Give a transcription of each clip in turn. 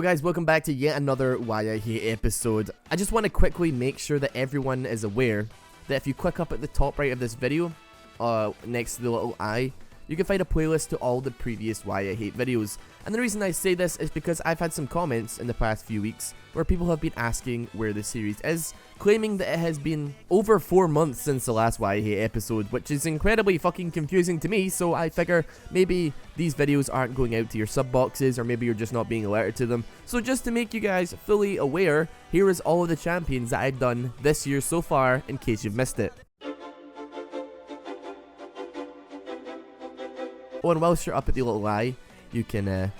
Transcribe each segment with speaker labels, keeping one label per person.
Speaker 1: Well guys, welcome back to yet another Why I Hate episode. I just want to quickly make sure that everyone is aware that if you click up at the top right of this video, next to the little eye, you can find a playlist to all the previous Why I Hate videos. And the reason I say this is because I've had some comments in the past few weeks where people have been asking where the series is, claiming that it has been over 4 months since the last Why I Hate episode, which is incredibly fucking confusing to me, so I figure maybe these videos aren't going out to your sub boxes, or maybe you're just not being alerted to them. So just to make you guys fully aware, here is all of the champions that I've done this year so far, in case you've missed it. Oh, and whilst you're up at the little eye, you can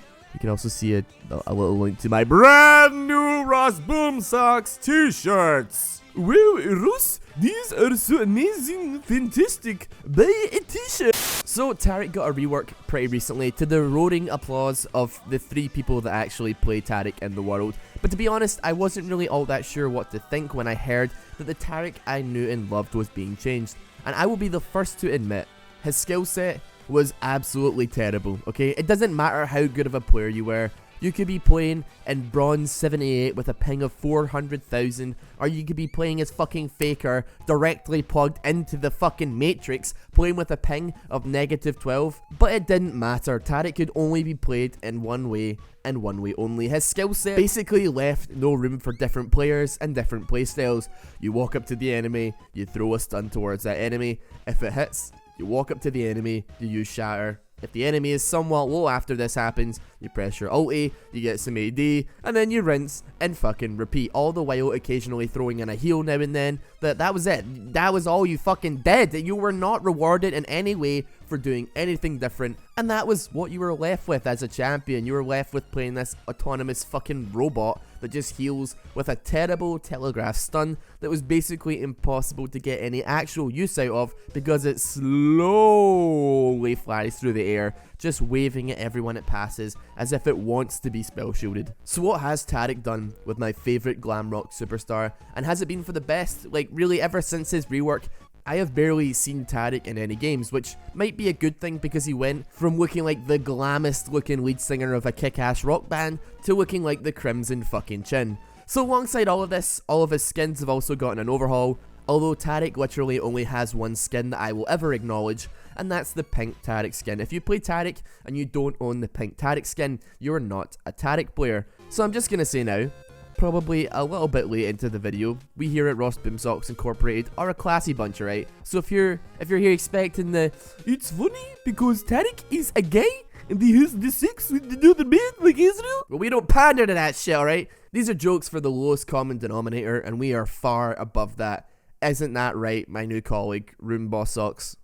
Speaker 1: also see a little link to my brand new RossBoomsocks t-shirts. Wow, Ross, these are so amazing, fantastic. Buy a t-shirt. So Taric got a rework pretty recently to the roaring applause of the 3 people that actually play Taric in the world. But to be honest, I wasn't really all that sure what to think when I heard that the Taric I knew and loved was being changed. And I will be the first to admit, his skill set was absolutely terrible, okay? It doesn't matter how good of a player you were. You could be playing in bronze 78 with a ping of 400,000, or you could be playing as fucking Faker directly plugged into the fucking Matrix, playing with a ping of -12. But it didn't matter. Taric could only be played in one way, and one way only. His skill set basically left no room for different players and different playstyles. You walk up to the enemy, you throw a stun towards that enemy. If it hits, you walk up to the enemy, you use shatter. If the enemy is somewhat low after this happens, you press your ulti, you get some AD, and then you rinse and fucking repeat, all the while occasionally throwing in a heal now and then. That was it. That was all you fucking did. You were not rewarded in any way for doing anything different, and that was what you were left with as a champion. You were left with playing this autonomous fucking robot that just heals with a terrible telegraph stun that was basically impossible to get any actual use out of because it slowly flies through the air, just waving at everyone it passes as if it wants to be spell shielded. So what has Taric done with my favourite glam rock superstar, and has it been for the best? Like really ever since his rework, I have barely seen Taric in any games, which might be a good thing because he went from looking like the glammest looking lead singer of a kick-ass rock band to looking like the Crimson fucking Chin. So alongside all of this, all of his skins have also gotten an overhaul, although Taric literally only has one skin that I will ever acknowledge, and that's the pink Taric skin. If you play Taric and you don't own the pink Taric skin, you're not a Taric player. So I'm just gonna say now, probably a little bit late into the video, we here at RossBoomsocks Incorporated are a classy bunch, right? So if you're here expecting the "it's funny because Taric is a gay and he has the sex with the other man like Israel," well, we don't pander to that shit, alright? These are jokes for the lowest common denominator, and we are far above that. Isn't that right, my new colleague, RossBoomsocks?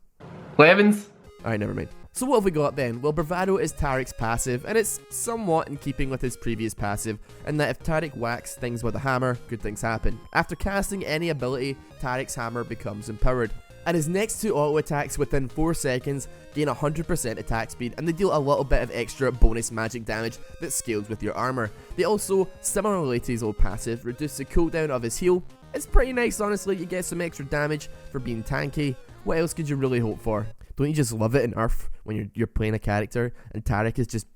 Speaker 2: Levins?
Speaker 1: Alright, never mind. So what have we got then? Well, Bravado is Taric's passive, and it's somewhat in keeping with his previous passive, in that if Taric whacks things with a hammer, good things happen. After casting any ability, Taric's hammer becomes empowered, and his next 2 auto attacks within 4 seconds gain 100% attack speed, and they deal a little bit of extra bonus magic damage that scales with your armor. They also, similarly to his old passive, reduce the cooldown of his heal. It's pretty nice, honestly. You get some extra damage for being tanky. What else could you really hope for? Don't you just love it in Earth when you're playing a character and Taric is just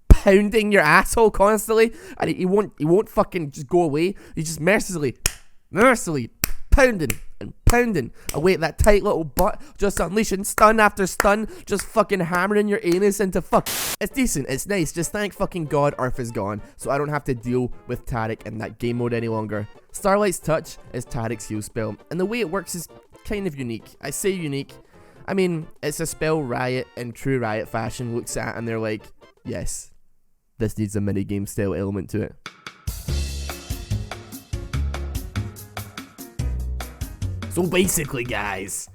Speaker 1: pounding your asshole constantly, and he won't fucking just go away. He's just mercilessly pounding and pounding away at that tight little butt, just unleashing stun after stun, just fucking hammering your anus into fuck. It's decent, it's nice. Just thank fucking God Earth is gone, so I don't have to deal with Taric in that game mode any longer. Starlight's Touch is Taric's heal spell, and the way it works is kind of unique. I say unique. I mean, it's a spell Riot in true Riot fashion looks at and they're like, yes, this needs a minigame style element to it. So basically, guys,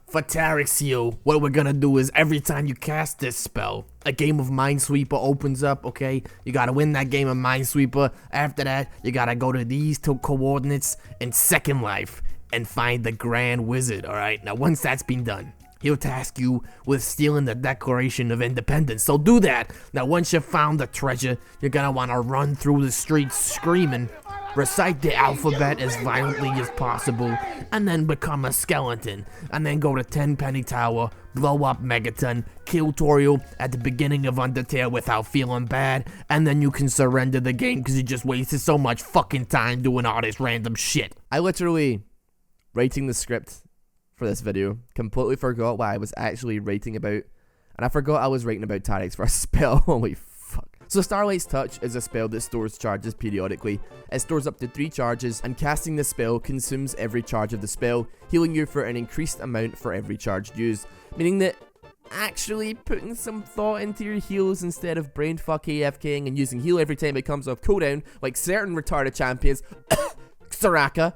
Speaker 1: for Taric's heal, what we're gonna do is every time you cast this spell, a game of Minesweeper opens up, okay? You gotta win that game of Minesweeper. After that, you gotta go to these 2 coordinates in Second Life and find the Grand Wizard, alright? Now, once that's been done, he'll task you with stealing the Declaration of Independence. So do that. Now once you've found the treasure, you're gonna want to run through the streets screaming, recite the alphabet as violently as possible, and then become a skeleton. And then go to Tenpenny Tower, blow up Megaton, kill Toriel at the beginning of Undertale without feeling bad, and then you can surrender the game because you just wasted so much fucking time doing all this random shit. I literally, writing the script for this video, completely forgot what I was actually writing about, and I forgot I was writing about Taric's first spell. Holy fuck. So Starlight's Touch is a spell that stores charges periodically. It stores up to 3 charges, and casting the spell consumes every charge of the spell, healing you for an increased amount for every charge used, meaning that actually putting some thought into your heals instead of brainfuck AFKing and using heal every time it comes off cooldown, like certain retarded champions, Soraka,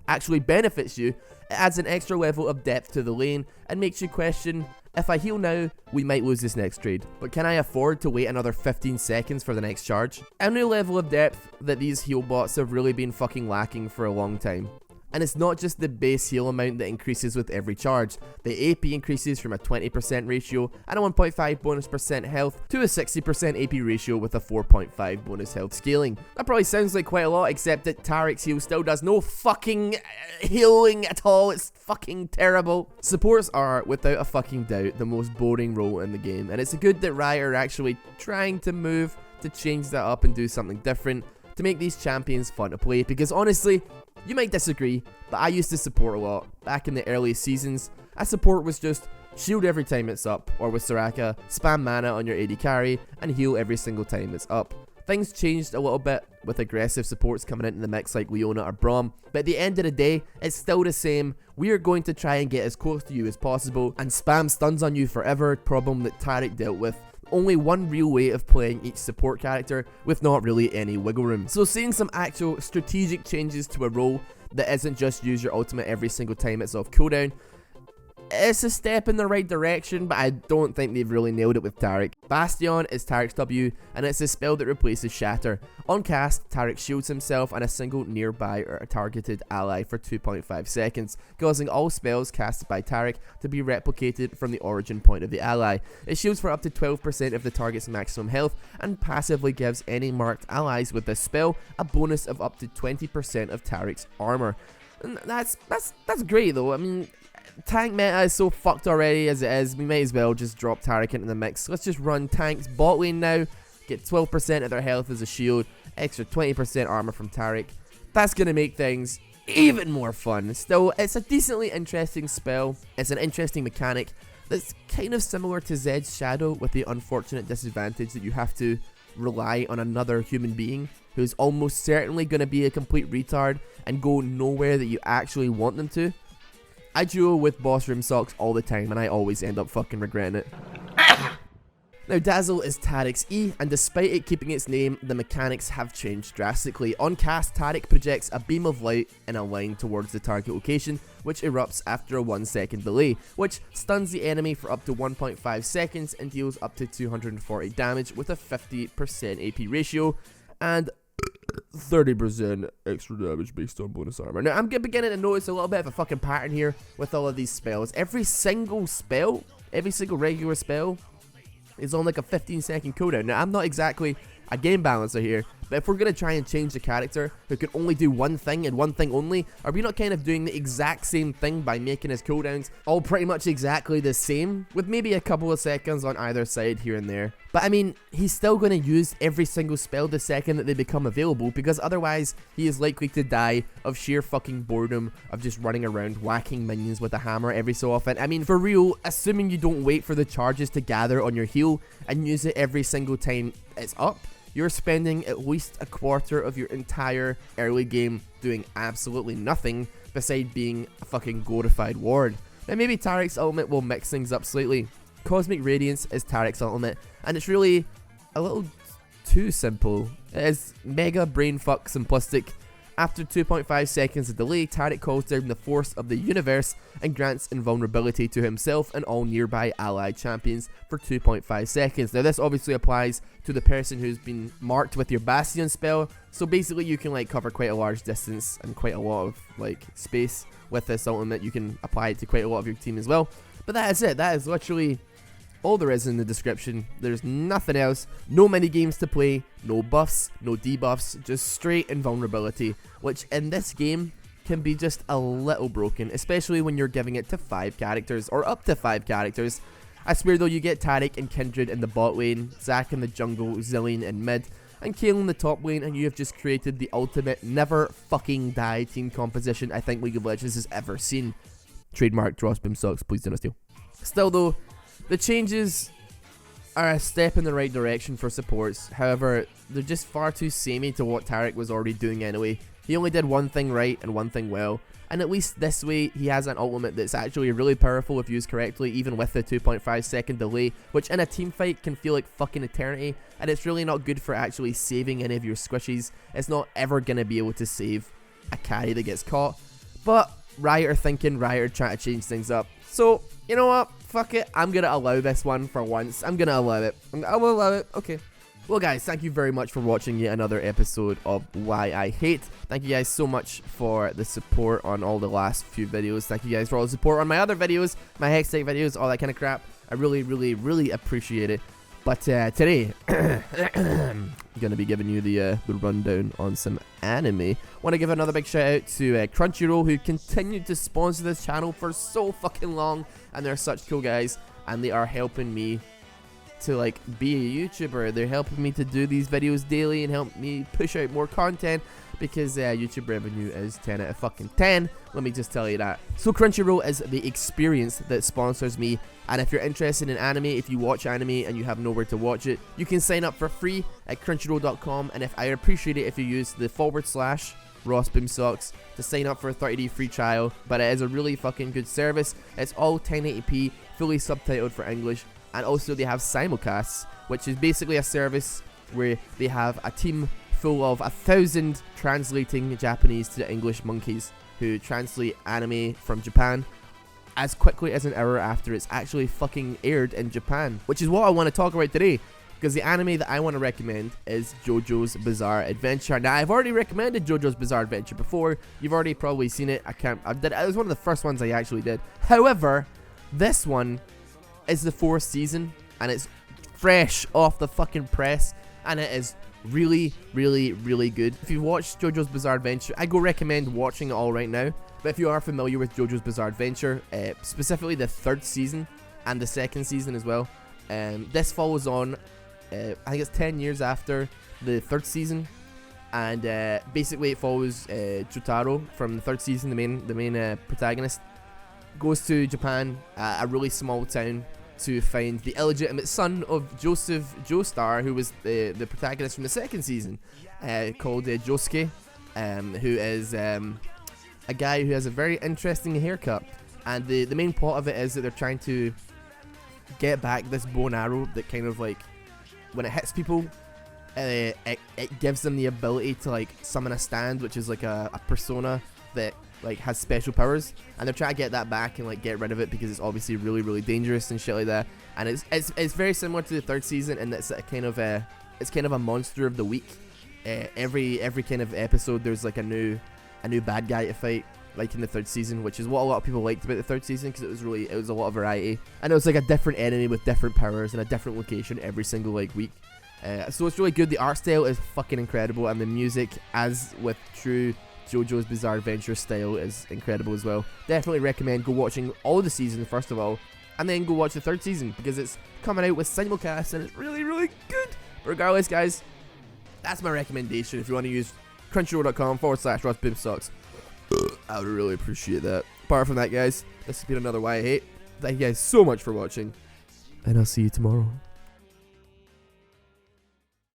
Speaker 1: actually benefits you. It adds an extra level of depth to the lane and makes you question, if I heal now, we might lose this next trade, but can I afford to wait another 15 seconds for the next charge? A new level of depth that these heal bots have really been fucking lacking for a long time. And it's not just the base heal amount that increases with every charge. The AP increases from a 20% ratio and a 1.5 bonus percent health to a 60% AP ratio with a 4.5 bonus health scaling. That probably sounds like quite a lot, except that Taric's heal still does no fucking healing at all. It's fucking terrible. Supports are, without a fucking doubt, the most boring role in the game, and it's good that Riot are actually trying to move to change that up and do something different to make these champions fun to play, because honestly, you might disagree, but I used to support a lot. Back in the early seasons, a support was just shield every time it's up, or with Soraka, spam mana on your AD carry and heal every single time it's up. Things changed a little bit with aggressive supports coming into the mix like Leona or Braum, but at the end of the day, it's still the same. We are going to try and get as close to you as possible and spam stuns on you forever, problem that Taric dealt with. Only one real way of playing each support character with not really any wiggle room. So seeing some actual strategic changes to a role that isn't just use your ultimate every single time it's off cooldown, it's a step in the right direction, but I don't think they've really nailed it with Taric. Bastion is Taric's W, and it's a spell that replaces Shatter. On cast, Taric shields himself and a single nearby or targeted ally for 2.5 seconds, causing all spells casted by Taric to be replicated from the origin point of the ally. It shields for up to 12% of the target's maximum health, and passively gives any marked allies with this spell a bonus of up to 20% of Taric's armor. And that's great though. I mean, tank meta is so fucked already as it is, we might as well just drop Taric into the mix. Let's just run tanks bot lane now, get 12% of their health as a shield, extra 20% armor from Taric. That's going to make things even more fun. Still, it's a decently interesting spell. It's an interesting mechanic that's kind of similar to Zed's Shadow, with the unfortunate disadvantage that you have to rely on another human being who's almost certainly going to be a complete retard and go nowhere that you actually want them to. I duo with RossBoomsocks all the time, and I always end up fucking regretting it. Now, Dazzle is Taric's E, and despite it keeping its name, the mechanics have changed drastically. On cast, Taric projects a beam of light in a line towards the target location, which erupts after a 1-second delay, which stuns the enemy for up to 1.5 seconds and deals up to 240 damage with a 50% AP ratio, and 30% extra damage based on bonus armor. Now, I'm beginning to notice a little bit of a fucking pattern here with all of these spells. Every single regular spell is on like a 15-second cooldown. Now, I'm not exactly a game balancer here, but if we're going to try and change the character who can only do one thing and one thing only, are we not kind of doing the exact same thing by making his cooldowns all pretty much exactly the same, with maybe a couple of seconds on either side here and there? But I mean, he's still going to use every single spell the second that they become available, because otherwise he is likely to die of sheer fucking boredom of just running around whacking minions with a hammer every so often. I mean, for real, assuming you don't wait for the charges to gather on your heal and use it every single time it's up, you're spending at least a quarter of your entire early game doing absolutely nothing beside being a fucking glorified ward. Now, maybe Taric's ultimate will mix things up slightly. Cosmic Radiance is Taric's ultimate, and it's really a little too simple. It is mega brainfuck simplistic. After 2.5 seconds of delay, Taric calls down the force of the universe and grants invulnerability to himself and all nearby allied champions for 2.5 seconds. Now, this obviously applies to the person who's been marked with your Bastion spell, so basically you can like cover quite a large distance and quite a lot of like space with this ultimate. You can apply it to quite a lot of your team as well. But that is it. That is literally all there is in the description. There's nothing else. No mini games to play, no buffs, no debuffs, just straight invulnerability, which in this game can be just a little broken, especially when you're giving it to 5 characters or up to 5 characters. I swear though, you get Taric and Kindred in the bot lane, Zac in the jungle, Zillion in mid, and Kayle in the top lane, and you have just created the ultimate never fucking die team composition I think League of Legends has ever seen. Trademarked RossBoomsocks, please do not steal. Still though, the changes are a step in the right direction for supports. However, they're just far too samey to what Taric was already doing anyway. He only did one thing right and one thing well, and at least this way he has an ultimate that's actually really powerful if used correctly, even with the 2.5 second delay, which in a team fight can feel like fucking eternity, and it's really not good for actually saving any of your squishies. It's not ever going to be able to save a carry that gets caught, but Riot are thinking, Riot are trying to change things up. So, you know what, fuck it, I'm going to allow this one for once. I'm going to allow it. I will allow it, okay. Well guys, thank you very much for watching yet another episode of Why I Hate. Thank you guys so much for the support on all the last few videos. Thank you guys for all the support on my other videos, my Hextech videos, all that kind of crap. I really appreciate it. But today, I'm going to be giving you the rundown on some anime. Want to give another big shout out to Crunchyroll, who continued to sponsor this channel for so fucking long. And they're such cool guys, and they are helping me to like be a YouTuber. They're helping me to do these videos daily and help me push out more content, because YouTube revenue is 10 out of fucking 10. Let me just tell you that. So Crunchyroll is the experience that sponsors me, and if you're interested in anime, if you watch anime and you have nowhere to watch it, you can sign up for free at crunchyroll.com, and if I appreciate it if you use the / RossBoomsocks to sign up for a 30-day free trial. But it is a really fucking good service. It's all 1080p, fully subtitled for English. And also they have simulcasts, which is basically a service where they have a team full of 1,000 translating Japanese to English monkeys who translate anime from Japan as quickly as an hour after it's actually fucking aired in Japan. Which is what I want to talk about today, because the anime that I want to recommend is JoJo's Bizarre Adventure. Now, I've already recommended JoJo's Bizarre Adventure before. You've already probably seen it. It was one of the first ones I actually did. However, this one is the 4th season, and it's fresh off the fucking press, and it is really good. If you've watched JoJo's Bizarre Adventure, I go recommend watching it all right now. But if you are familiar with JoJo's Bizarre Adventure, specifically the 3rd season and the 2nd season as well, this follows on, I think it's 10 years after the 3rd season, and basically it follows Jotaro from the 3rd season, the main protagonist, goes to Japan, a really small town, to find the illegitimate son of Joseph Joestar, who was the protagonist from the 2nd season, called Josuke, who is a guy who has a very interesting haircut. And the main plot of it is that they're trying to get back this bow and arrow that kind of like, when it hits people, it gives them the ability to like summon a stand, which is like a persona that like has special powers, and they're trying to get that back and like get rid of it because it's obviously really dangerous and shit like that. And it's very similar to the 3rd season, and it's kind of a monster of the week. Every kind of episode there's like a new bad guy to fight, like in the 3rd season, which is what a lot of people liked about the 3rd season, because it was a lot of variety, and it was like a different enemy with different powers and a different location every single like week. So it's really good. The art style is fucking incredible, and the music, as with true JoJo's Bizarre Adventure style, is incredible as well. Definitely recommend go watching all the seasons first of all, and then go watch the 3rd season, because it's coming out with simulcast and it's really good. Regardless, guys, that's my recommendation. If you want to use crunchyroll.com / RossBoomsocks, I would really appreciate that. Apart from that, guys, this has been another Why I Hate. Thank you guys so much for watching, and I'll see you tomorrow.